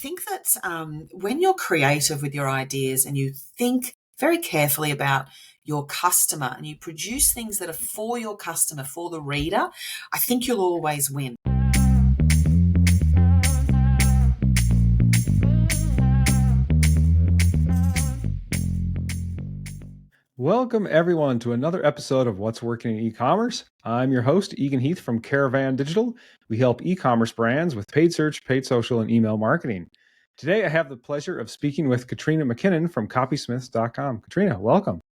think that when you're creative with your ideas and you think very carefully about your customer and you produce things that are for your customer, for the reader, I think you'll always win. Welcome, everyone, to another episode of What's Working in E-commerce. I'm your host, Eagan Heath from Caravan Digital. We help e-commerce brands with paid search, paid social, and email marketing. Today, I have the pleasure of speaking with Katrina McKinnon from CopySmiths.com. Katrina, welcome.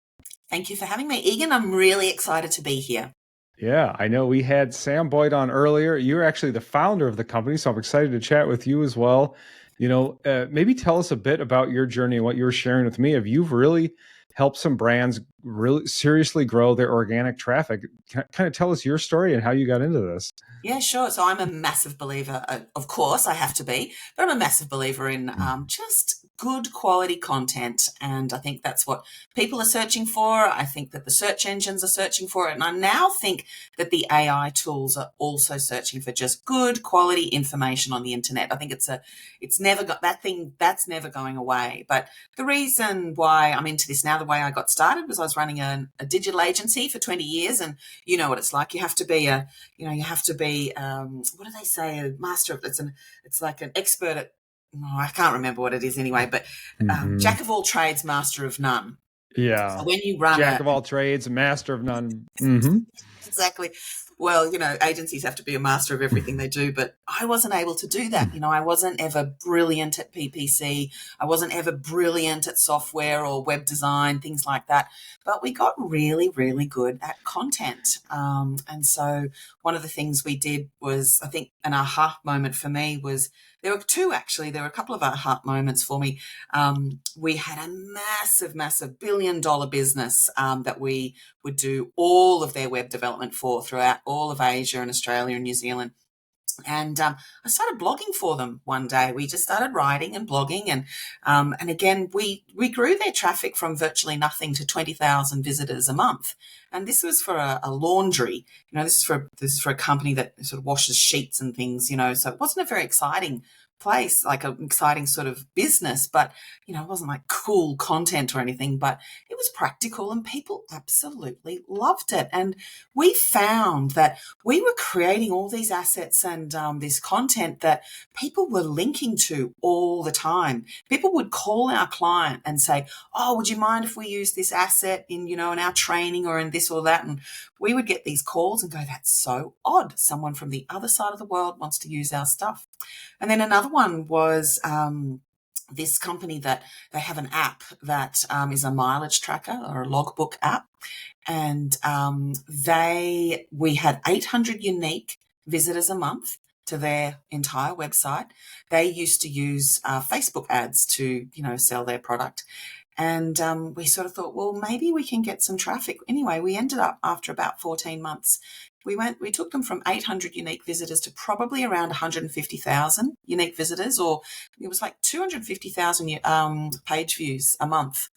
Thank you for having me, Eagan. I'm really excited to be here. Yeah, I know we had Sam Boyd on earlier. You're actually the founder of the company, so I'm excited to chat with you as well. Maybe tell us a bit about your journey and what you were sharing with me. You've really helped some brands really seriously grow their organic traffic. Kind of tell us your story and how you got into this. Yeah, sure. So I'm a massive believer, of course I have to be, but I'm a massive believer in just good quality content. And I think that's what people are searching for. I think that the search engines are searching for it. And I now think that the AI tools are also searching for just good quality information on the internet. I think it's never got that thing that's never going away. But the reason why I'm into this now, the way I got started was I was running a digital agency for 20 years. And you know what it's like. You have to be what do they say? A master of it's like an expert at. I can't remember what it is anyway. But jack of all trades, master of none. Yeah. So when you run jack of all trades, master of none. Mm-hmm. Exactly. Well, agencies have to be a master of everything they do, but I wasn't able to do that. I wasn't ever brilliant at PPC. I wasn't ever brilliant at software or web design, things like that. But we got really, really good at content. And so one of the things we did was, I think an aha moment for me was, there were two actually. There were a couple of aha moments for me. We had a massive, massive billion-dollar business that we would do all of their web development for throughout all of Asia and Australia and New Zealand. And I started blogging for them one day. We just started writing and blogging, and again we grew their traffic from virtually nothing to 20,000 visitors a month. And this was for a laundry. This is for a company that sort of washes sheets and things. So it wasn't a very exciting place, like an exciting sort of business, but it wasn't like cool content or anything, but it was practical and people absolutely loved it. And we found that we were creating all these assets and this content that people were linking to all the time. People would call our client and say, oh, would you mind if we use this asset in our training or in this or that? And we would get these calls and go, that's so odd. Someone from the other side of the world wants to use our stuff. And then another one was this company that they have an app that is a mileage tracker or a logbook app. And we had 800 unique visitors a month to their entire website. They used to use Facebook ads to, sell their product. And we sort of thought, well, maybe we can get some traffic. Anyway, we ended up after about 14 months, we took them from 800 unique visitors to probably around 150,000 unique visitors, or it was like 250,000 page views a month.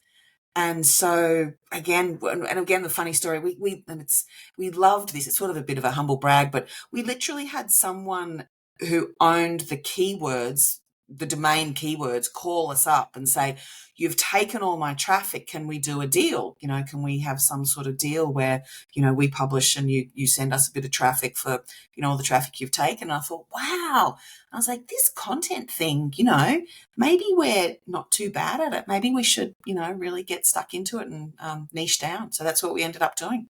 And so again, the funny story, we loved this. It's sort of a bit of a humble brag, but we literally had someone who owned the keywords, the domain keywords, call us up and say, you've taken all my traffic. Can we do a deal? Can we have some sort of deal where, we publish and you send us a bit of traffic for, all the traffic you've taken? And I thought, wow. I was like, this content thing, maybe we're not too bad at it. Maybe we should, really get stuck into it and niche down. So that's what we ended up doing.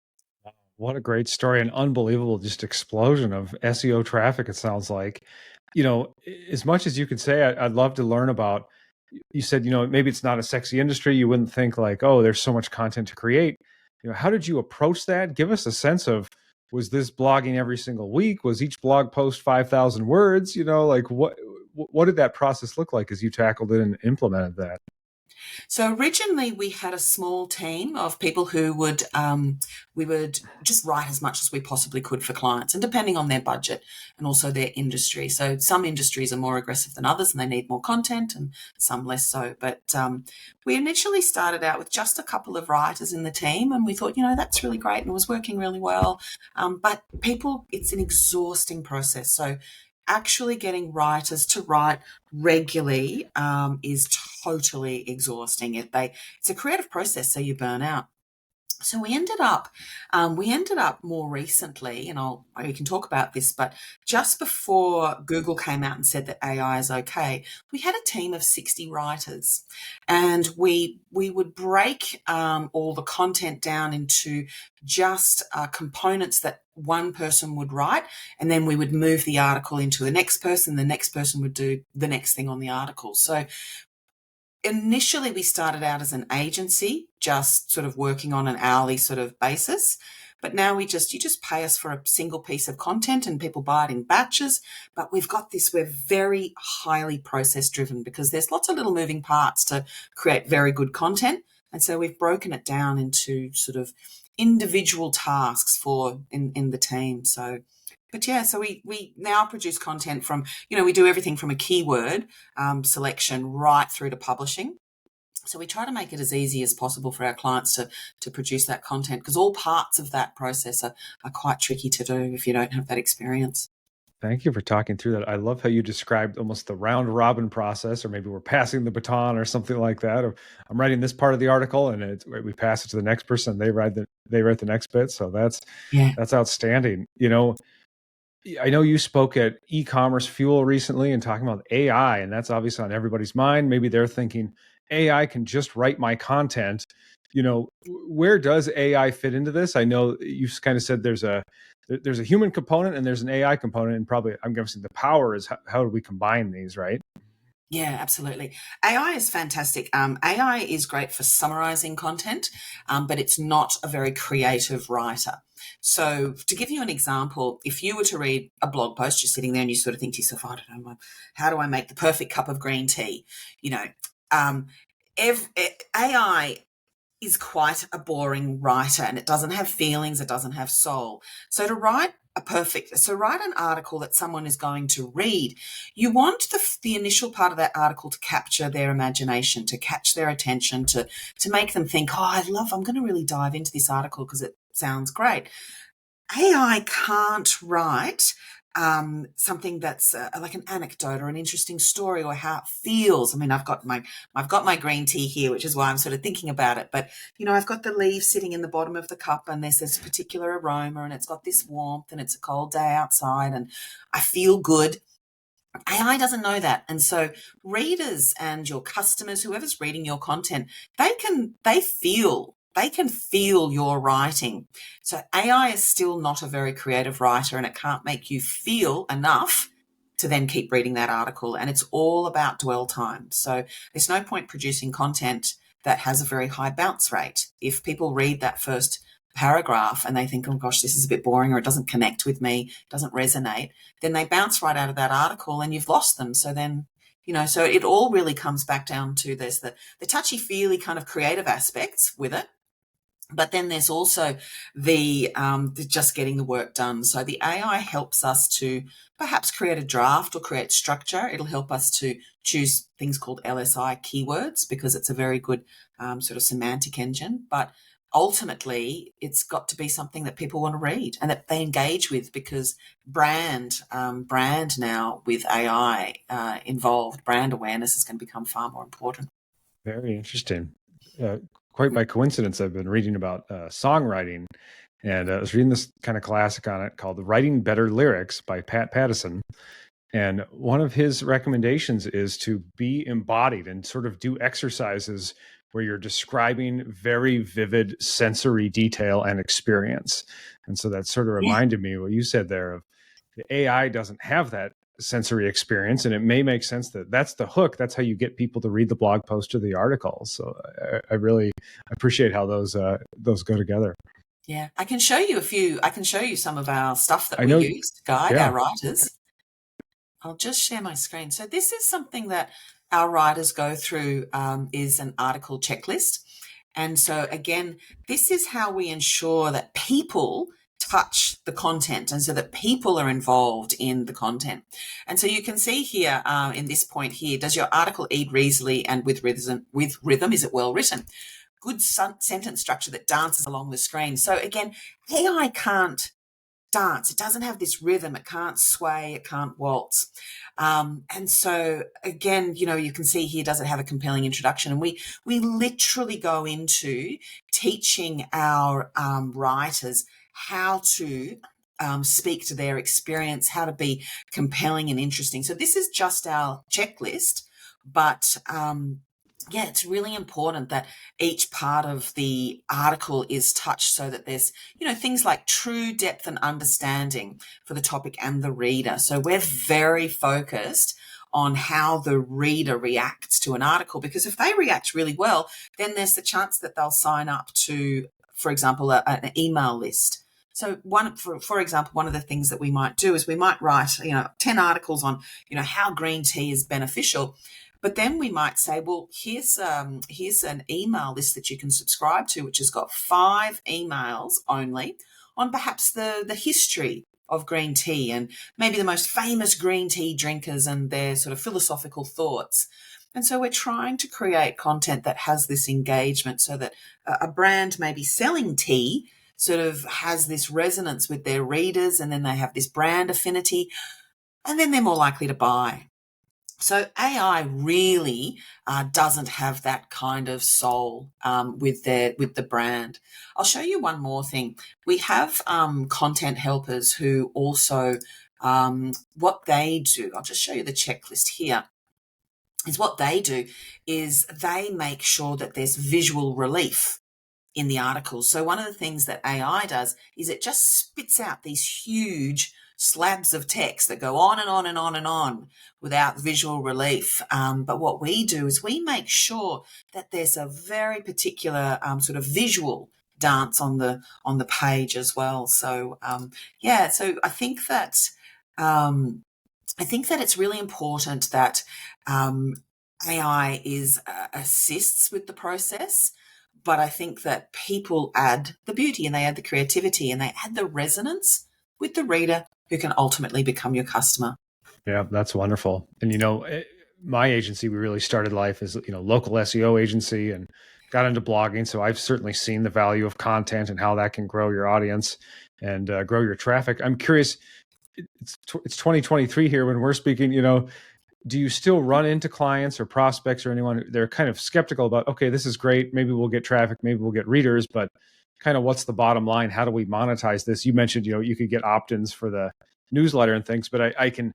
What a great story. An unbelievable just explosion of SEO traffic, it sounds like. As much as you could say, I'd love to learn about, you said, maybe it's not a sexy industry. You wouldn't think like, oh, there's so much content to create. How did you approach that? Give us a sense of, was this blogging every single week? Was each blog post 5,000 words? What did that process look like as you tackled it and implemented that? So originally we had a small team of people who we would just write as much as we possibly could for clients, and depending on their budget and also their industry. So some industries are more aggressive than others and they need more content, and some less so. But we initially started out with just a couple of writers in the team, and we thought, that's really great and it was working really well. But it's an exhausting process. So actually getting writers to write regularly is totally exhausting. It's a creative process, so you burn out. So we ended up more recently, and we can talk about this, but just before Google came out and said that AI is okay, we had a team of 60 writers, and we would break all the content down into just components that one person would write, and then we would move the article into the next person. The next person would do the next thing on the article. So initially we started out as an agency, just sort of working on an hourly sort of basis. But now you just pay us for a single piece of content and people buy it in batches. But we're very highly process driven because there's lots of little moving parts to create very good content. And so we've broken it down into sort of individual tasks in the team. But yeah, so we now produce content from, we do everything from a keyword selection right through to publishing. So we try to make it as easy as possible for our clients to produce that content, because all parts of that process are quite tricky to do if you don't have that experience. Thank you for talking through that. I love how you described almost the round robin process, or maybe we're passing the baton or something like that. Or I'm writing this part of the article and we pass it to the next person. They write the next bit. So that's outstanding. I know you spoke at Ecommerce Fuel recently and talking about AI, and that's obviously on everybody's mind. Maybe they're thinking AI can just write my content. Where does AI fit into this? I know you kind of said there's a human component and there's an AI component, and probably I'm guessing the power is how do we combine these, right? Yeah, absolutely. AI is fantastic. AI is great for summarizing content, but it's not a very creative writer. So to give you an example, if you were to read a blog post, you're sitting there and you sort of think to yourself, I don't know, how do I make the perfect cup of green tea? AI is quite a boring writer, and it doesn't have feelings, it doesn't have soul. So to write an article that someone is going to read, you want the initial part of that article to capture their imagination, to catch their attention, to make them think, I'm going to really dive into this article because it sounds great. AI can't write something that's like an anecdote or an interesting story or how it feels. I mean, I've got my green tea here, which is why I'm sort of thinking about it. But, I've got the leaves sitting in the bottom of the cup and there's this particular aroma and it's got this warmth and it's a cold day outside and I feel good. AI doesn't know that. And so readers and your customers, whoever's reading your content, they can feel your writing. So AI is still not a very creative writer, and it can't make you feel enough to then keep reading that article. And it's all about dwell time. So there's no point producing content that has a very high bounce rate. If people read that first paragraph and they think, oh gosh, this is a bit boring, or it doesn't connect with me, doesn't resonate, then they bounce right out of that article and you've lost them. So then, so it all really comes back down to there's the touchy-feely kind of creative aspects with it. But then there's also the just getting the work done. So the AI helps us to perhaps create a draft or create structure. It'll help us to choose things called LSI keywords because it's a very good sort of semantic engine. But ultimately, it's got to be something that people want to read and that they engage with, because brand now with AI involved, brand awareness is going to become far more important. Very interesting. Quite by coincidence, I've been reading about songwriting, and I was reading this kind of classic on it called Writing Better Lyrics by Pat Pattison. And one of his recommendations is to be embodied and sort of do exercises where you're describing very vivid sensory detail and experience. And so that sort of reminded me what you said there of the AI doesn't have that sensory experience, and it may make sense that that's the hook. That's how you get people to read the blog post or the article. So I really appreciate how those go together. Yeah, I can show you some of our stuff that we use to guide our writers. I'll just share my screen. So this is something that our writers go through, is an article checklist. And so again, this is how we ensure that people touch the content and so that people are involved in the content. And so you can see here in this point here, does your article read easily and with rhythm? Is it well written? Good sentence structure that dances along the screen. So again, AI can't dance. It doesn't have this rhythm. It can't sway. It can't waltz. And so again, you can see here, does it have a compelling introduction? And we literally go into teaching our writers how to speak to their experience, how to be compelling and interesting. So this is just our checklist, but yeah, it's really important that each part of the article is touched so that there's, things like true depth and understanding for the topic and the reader. So we're very focused on how the reader reacts to an article, because if they react really well, then there's the chance that they'll sign up to, for example, an email list. So for example, one of the things that we might do is we might write, 10 articles on, how green tea is beneficial. But then we might say, well, here's an email list that you can subscribe to, which has got 5 emails only on perhaps the history of green tea and maybe the most famous green tea drinkers and their sort of philosophical thoughts. And so we're trying to create content that has this engagement so that a brand maybe selling tea sort of has this resonance with their readers, and then they have this brand affinity, and then they're more likely to buy. So AI really doesn't have that kind of soul with the brand. I'll show you one more thing. We have content helpers who also, what they do, I'll just show you the checklist here, is what they do is they make sure that there's visual relief in the articles. So one of the things that AI does is it just spits out these huge slabs of text that go on and on and on and on without visual relief. But what we do is we make sure that there's a very particular sort of visual dance on the page as well. So so I think that it's really important that AI assists with the process. But I think that people add the beauty and they add the creativity and they add the resonance with the reader who can ultimately become your customer. Yeah, that's wonderful. And, my agency, we really started life as, local SEO agency and got into blogging. So I've certainly seen the value of content and how that can grow your audience and grow your traffic. I'm curious, it's 2023 here when we're speaking, do you still run into clients or prospects or anyone they're kind of skeptical about, okay, this is great, maybe we'll get traffic, maybe we'll get readers, but kind of what's the bottom line? How do we monetize this? You mentioned, you could get opt-ins for the newsletter and things, but I can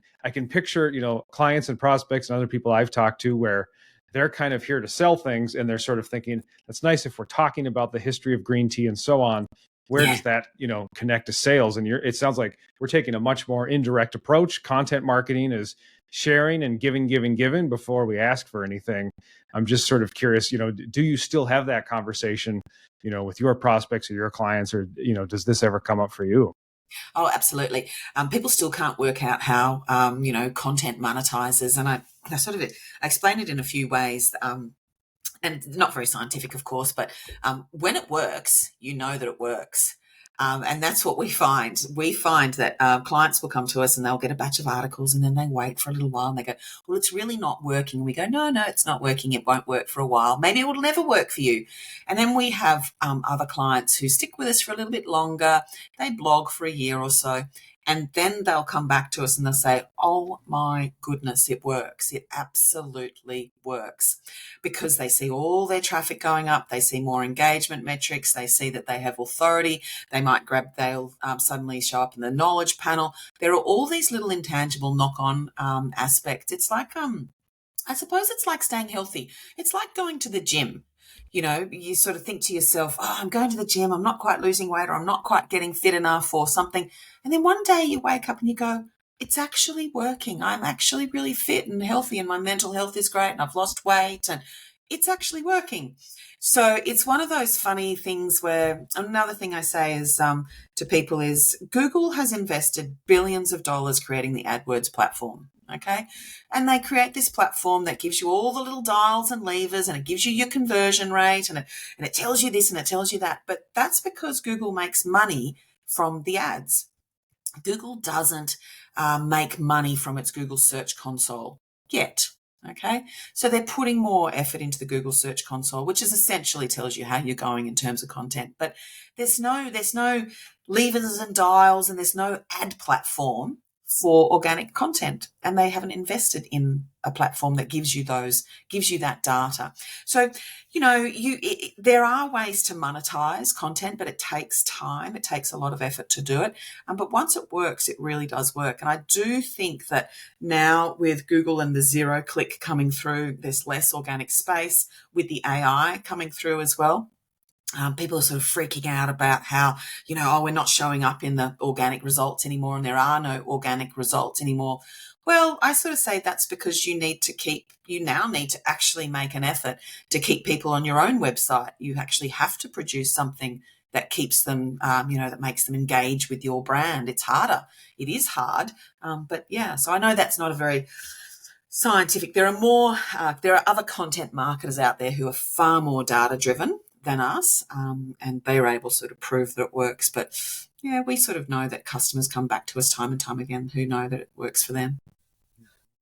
picture, clients and prospects and other people I've talked to where they're kind of here to sell things and they're sort of thinking, that's nice if we're talking about the history of green tea and so on. Where does that, connect to sales? And it sounds like we're taking a much more indirect approach. Content marketing is sharing and giving before we ask for anything. I'm just sort of curious, do you still have that conversation, with your prospects or your clients, or, does this ever come up for you? Oh, absolutely. People still can't work out how, content monetizes. And I explain it in a few ways. And not very scientific, of course, but when it works, you know that it works. And that's what we find. We find that clients will come to us and they'll get a batch of articles and then they wait for a little while and they go, well, it's really not working. We go, no, it's not working. It won't work for a while. Maybe it will never work for you. And then we have other clients who stick with us for a little bit longer. They blog for a year or so. And then they'll come back to us and they'll say, oh my goodness, it works. It absolutely works, because they see all their traffic going up. They see more engagement metrics. They see that they have authority. They'll suddenly show up in the knowledge panel. There are all these little intangible knock-on aspects. It's like, I suppose it's like staying healthy. It's like going to the gym. You sort of think to yourself, oh, I'm going to the gym, I'm not quite losing weight, or I'm not quite getting fit enough or something. And then one day you wake up and you go, it's actually working. I'm actually really fit and healthy and my mental health is great and I've lost weight and it's actually working. So it's one of those funny things where another thing I say is to people is Google has invested billions of dollars creating the AdWords platform. Okay. And they create this platform that gives you all the little dials and levers and it gives you your conversion rate and it tells you this and it tells you that. But that's because Google makes money from the ads. Google doesn't make money from its Google Search Console yet. Okay, so they're putting more effort into the Google Search Console, which is essentially tells you how you're going in terms of content. But there's no levers and dials, and there's no ad platform for organic content, and they haven't invested in a platform that gives you that data. So there are ways to monetize content, but it takes time. It takes a lot of effort to do it. But once it works, it really does work. And I do think that now with Google and the zero click coming through, there's less organic space with the AI coming through as well. People are sort of freaking out about how, we're not showing up in the organic results anymore and there are no organic results anymore. Well, I sort of say that's because you now need to actually make an effort to keep people on your own website. You actually have to produce something that keeps them, that makes them engage with your brand. It's harder. It is hard. But yeah, so I know that's not a very scientific. There are other content marketers out there who are far more data driven than us, and they're able to sort of prove that it works. But yeah, we sort of know that customers come back to us time and time again who know that it works for them.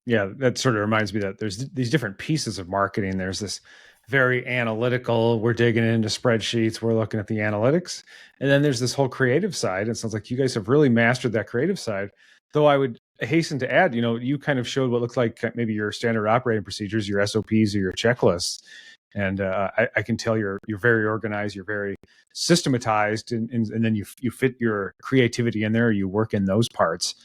Yeah, that sort of reminds me that there's these different pieces of marketing. There's this very analytical, we're digging into spreadsheets, we're looking at the analytics. And then there's this whole creative side. It sounds like you guys have really mastered that creative side. Though I would hasten to add, you kind of showed what looked like maybe your standard operating procedures, your SOPs or your checklists. And I can tell you're very organized, you're very systematized, and then you fit your creativity in there. You work in those parts.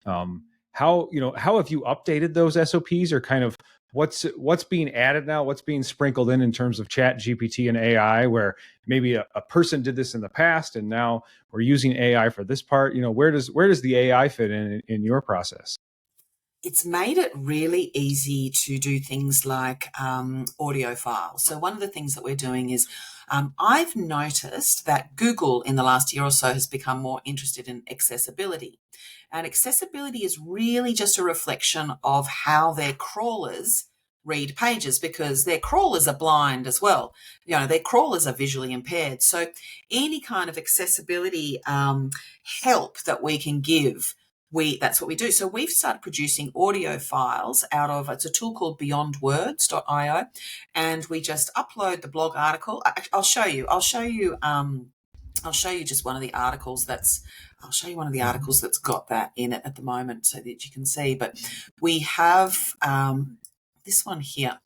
How have you updated those SOPs, or kind of what's being added now? What's being sprinkled in terms of Chat GPT and AI, where maybe a person did this in the past and now we're using AI for this part? Where does the AI fit in your process? It's made it really easy to do things like audio files. So one of the things that we're doing is I've noticed that Google in the last year or so has become more interested in accessibility. And accessibility is really just a reflection of how their crawlers read pages, because their crawlers are blind as well. Their crawlers are visually impaired. So any kind of accessibility help that we can give, that's what we do. So we've started producing audio files out of, it's a tool called beyondwords.io, and we just upload the blog article. I'll show you just one of the articles I'll show you one of the articles that's got that in it at the moment so that you can see. But we have this one here.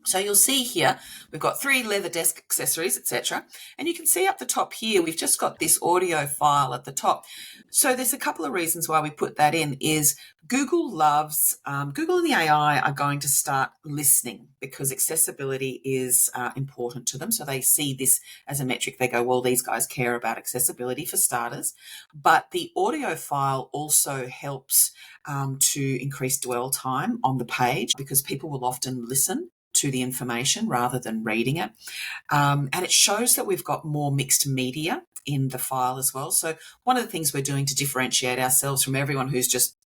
So you'll see here, we've got 3 leather desk accessories, etc. And you can see up the top here, we've just got this audio file at the top. So there's a couple of reasons why we put that in. Is Google and the AI are going to start listening, because accessibility is important to them. So they see this as a metric. They go, well, these guys care about accessibility for starters. But the audio file also helps to increase dwell time on the page, because people will often listen to the information rather than reading it. And it shows that we've got more mixed media in the file as well. So one of the things we're doing to differentiate ourselves from everyone who's just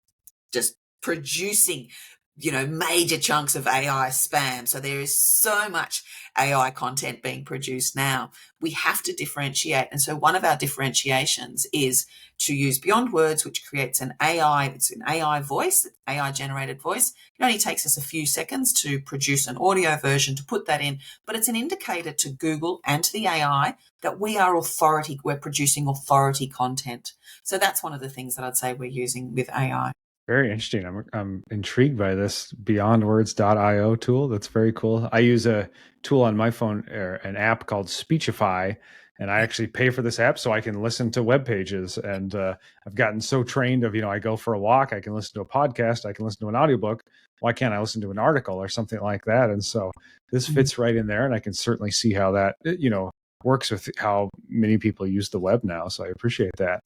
producing major chunks of AI spam. So there is so much AI content being produced now. We have to differentiate. And so one of our differentiations is to use Beyond Words, which creates it's an AI voice, AI generated voice. It only takes us a few seconds to produce an audio version to put that in, but it's an indicator to Google and to the AI that we're producing authority content. So that's one of the things that I'd say we're using with AI. Very interesting. I'm intrigued by this beyondwords.io tool. That's very cool. I use a tool on my phone, an app called Speechify, and I actually pay for this app so I can listen to web pages. And I've gotten so trained of, I go for a walk, I can listen to a podcast, I can listen to an audiobook. Why can't I listen to an article or something like that? And so this fits right in there, and I can certainly see how that, works with how many people use the web now. So I appreciate that.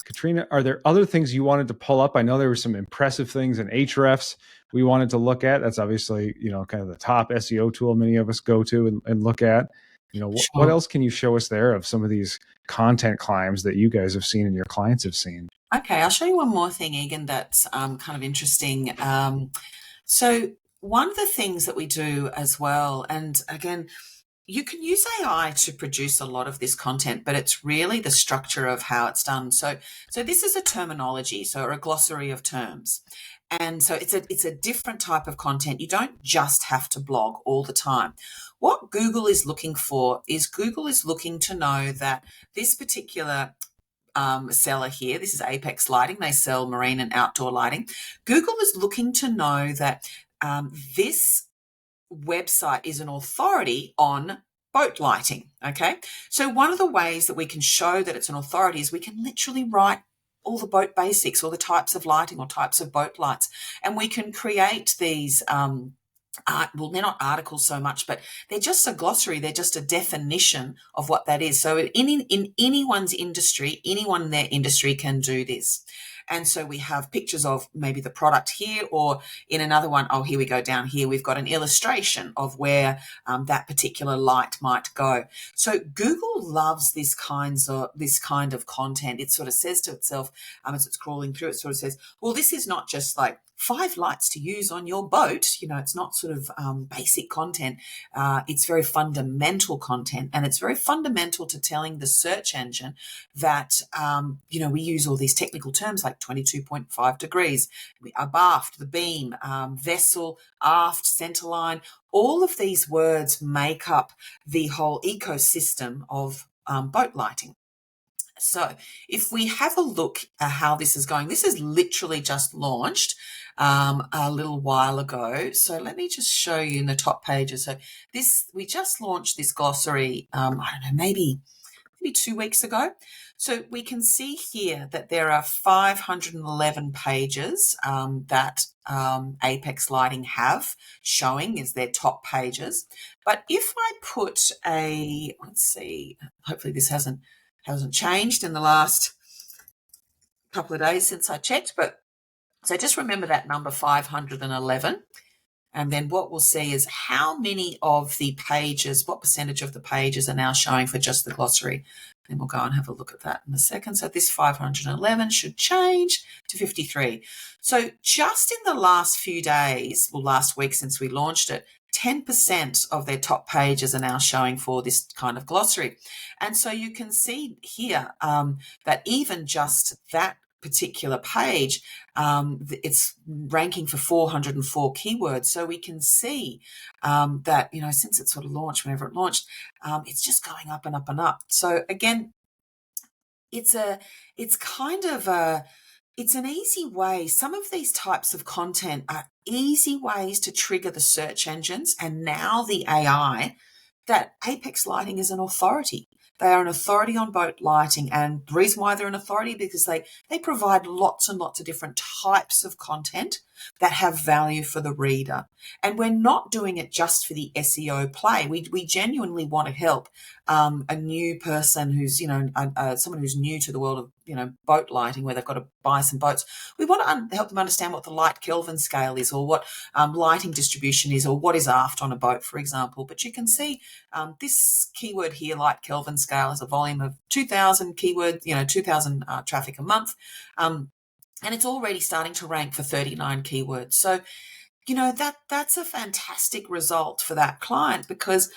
Katrina, are there other things you wanted to pull up? I know there were some impressive things in Hrefs we wanted to look at. That's obviously, kind of the top SEO tool many of us go to and look at. What else can you show us there of some of these content climbs that you guys have seen and your clients have seen? Okay, I'll show you one more thing, Eagan, that's kind of interesting. So one of the things that we do as well, and again, You can use AI to produce a lot of this content, but it's really the structure of how it's done. So this is a terminology, so a glossary of terms. And so it's a different type of content. You don't just have to blog all the time. What Google is looking for is Google is looking to know that this particular seller here, this is Apex Lighting, they sell marine and outdoor lighting. Google is looking to know that this website is an authority on boat lighting. Okay. So one of the ways that we can show that it's an authority is we can literally write all the boat basics or the types of lighting or types of boat lights. And we can create these, well, they're not articles so much, but they're just a glossary. They're just a definition of what that is. So in anyone's industry, anyone in their industry can do this. And so we have pictures of maybe the product here, or in another one, oh, here we go down here. We've got an illustration of where that particular light might go. So Google loves this kind of content. It sort of says to itself, as it's crawling through, it sort of says, well, this is not just like 5 lights to use on your boat. You know, it's not sort of basic content. It's very fundamental content, and it's very fundamental to telling the search engine that, you know, we use all these technical terms like 22.5 degrees, abaft, the beam, vessel, aft, centerline. All of these words make up the whole ecosystem of boat lighting. So if we have a look at how this is going, this is literally just launched a little while ago. So let me just show you in the top pages. So we just launched this glossary, I don't know, maybe 2 weeks ago. So we can see here that there are 511 pages that Apex Lighting have showing as their top pages. But if I put let's see, hopefully this hasn't changed in the last couple of days since I checked, but so just remember that number 511. And then what we'll see is how many of the pages, what percentage of the pages are now showing for just the glossary. And we'll go and have a look at that in a second. So this 511 should change to 53. So just in the last few days, well, last week since we launched it, 10% of their top pages are now showing for this kind of glossary. And so you can see here that even just that particular page, it's ranking for 404 keywords. So we can see that, you know, since it sort of launched, whenever it launched, it's just going up and up and up. So again, it's an easy way. Some of these types of content are easy ways to trigger the search engines and now the AI that Apex Lighting is an authority. They are an authority on boat lighting, and the reason why they're an authority because they provide lots and lots of different types of content that have value for the reader. And we're not doing it just for the SEO play. We genuinely want to help a new person who's, you know, someone who's new to the world of, you know, boat lighting, where they've got to buy some boats. We want to help them understand what the light Kelvin scale is, or what lighting distribution is, or what is aft on a boat, for example. But you can see this keyword here, light Kelvin scale, has a volume of 2,000 keywords, you know, 2,000 traffic a month. And it's already starting to rank for 39 keywords. So, you know, that's a fantastic result for that client because,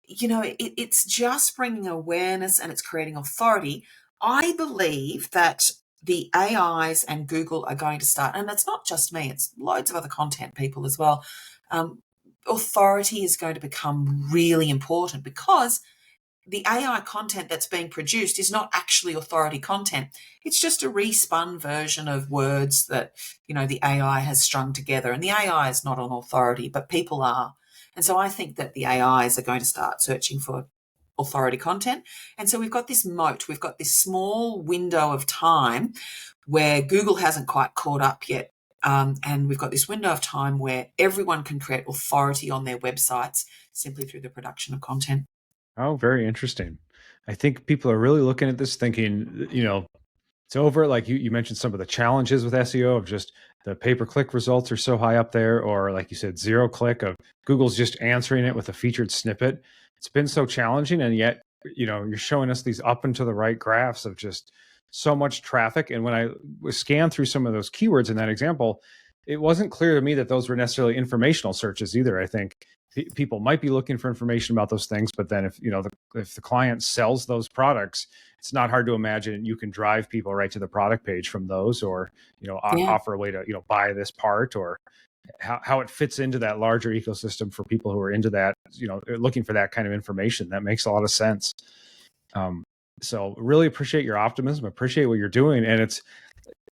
you know, it's just bringing awareness and it's creating authority. I believe that the AIs and Google are going to start, and it's not just me, it's loads of other content people as well. Authority is going to become really important because the AI content that's being produced is not actually authority content. It's just a respun version of words that, you know, the AI has strung together. And the AI is not an authority, but people are. And so I think that the AIs are going to start searching for authority content. And so we've got this moat, we've got this small window of time where Google hasn't quite caught up yet. And we've got this window of time where everyone can create authority on their websites simply through the production of content. Oh, very interesting. I think people are really looking at this thinking, you know, it's over. Like you mentioned some of the challenges with SEO of just the pay-per-click results are so high up there, or like you said, zero click of Google's just answering it with a featured snippet. It's been so challenging. And yet, you know, you're showing us these up and to the right graphs of just so much traffic. And when I was scanned through some of those keywords in that example, it wasn't clear to me that those were necessarily informational searches either. I think people might be looking for information about those things, but then if if the client sells those products, it's not hard to imagine you can drive people right to the product page from those, or offer a way to buy this part, or how it fits into that larger ecosystem for people who are into that, looking for that kind of information. That makes a lot of sense. So really appreciate your optimism, appreciate what you're doing. And it's,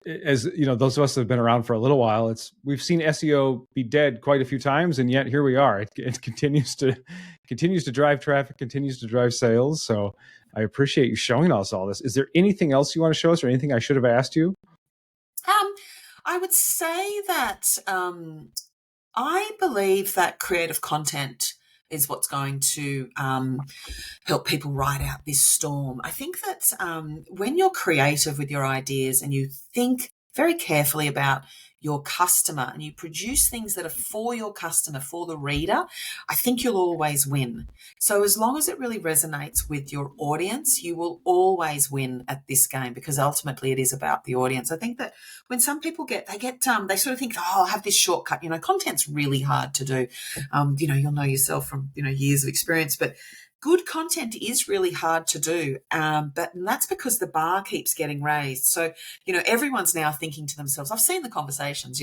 as those of us that have been around for a little while, we've seen SEO be dead quite a few times, and yet here we are. It continues to drive traffic, continues to drive sales. So I appreciate you showing us all this. Is there anything else you want to show us, or anything I should have asked you? I would say that I believe that creative content is what's going to help people ride out this storm. I think that when you're creative with your ideas and you think very carefully about your customer and you produce things that are for your customer, for the reader, I think you'll always win. So as long as it really resonates with your audience, you will always win at this game, because ultimately it is about the audience. I think that when some people they sort of think, oh, I'll have this shortcut. Content's really hard to do. You'll know yourself from, years of experience, but good content is really hard to do, but that's because the bar keeps getting raised. So, everyone's now thinking to themselves, I've seen the conversations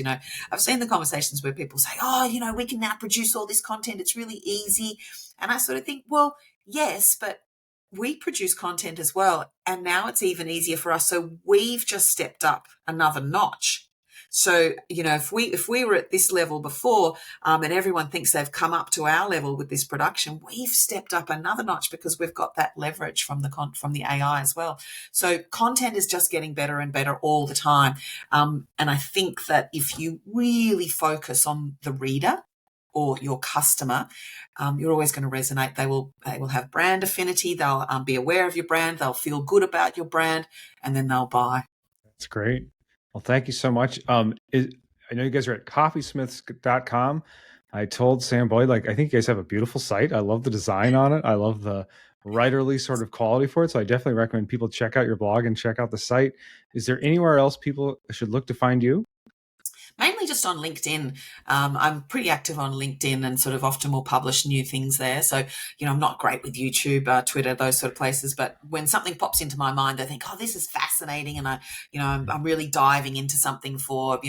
where people say, oh, we can now produce all this content. It's really easy. And I sort of think, well, yes, but we produce content as well. And now it's even easier for us. So we've just stepped up another notch. So, if we were at this level before, and everyone thinks they've come up to our level with this production, we've stepped up another notch because we've got that leverage from the AI as well. So content is just getting better and better all the time. And I think that if you really focus on the reader or your customer, you're always going to resonate. They will have brand affinity. They'll be aware of your brand. They'll feel good about your brand, and then they'll buy. That's great. Well, thank you so much. I know you guys are at CopySmiths.com. I told Sam Boyd, I think you guys have a beautiful site. I love the design on it. I love the writerly sort of quality for it. So I definitely recommend people check out your blog and check out the site. Is there anywhere else people should look to find you? Mainly just on LinkedIn. I'm pretty active on LinkedIn and sort of often will publish new things there. So, I'm not great with YouTube, Twitter, those sort of places. But when something pops into my mind, I think, oh, this is fascinating. And I'm really diving into something for,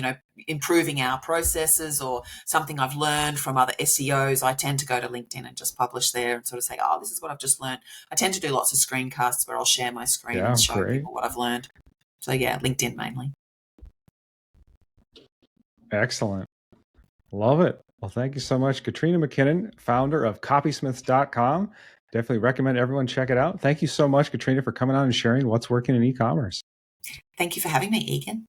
improving our processes or something I've learned from other SEOs. I tend to go to LinkedIn and just publish there and sort of say, oh, this is what I've just learned. I tend to do lots of screencasts where I'll share my screen and show people what I've learned. So yeah, LinkedIn mainly. Excellent. Love it. Well, thank you so much, Katrina McKinnon, founder of CopySmiths.com. Definitely recommend everyone check it out. Thank you so much, Katrina, for coming on and sharing what's working in e-commerce. Thank you for having me, Eagan.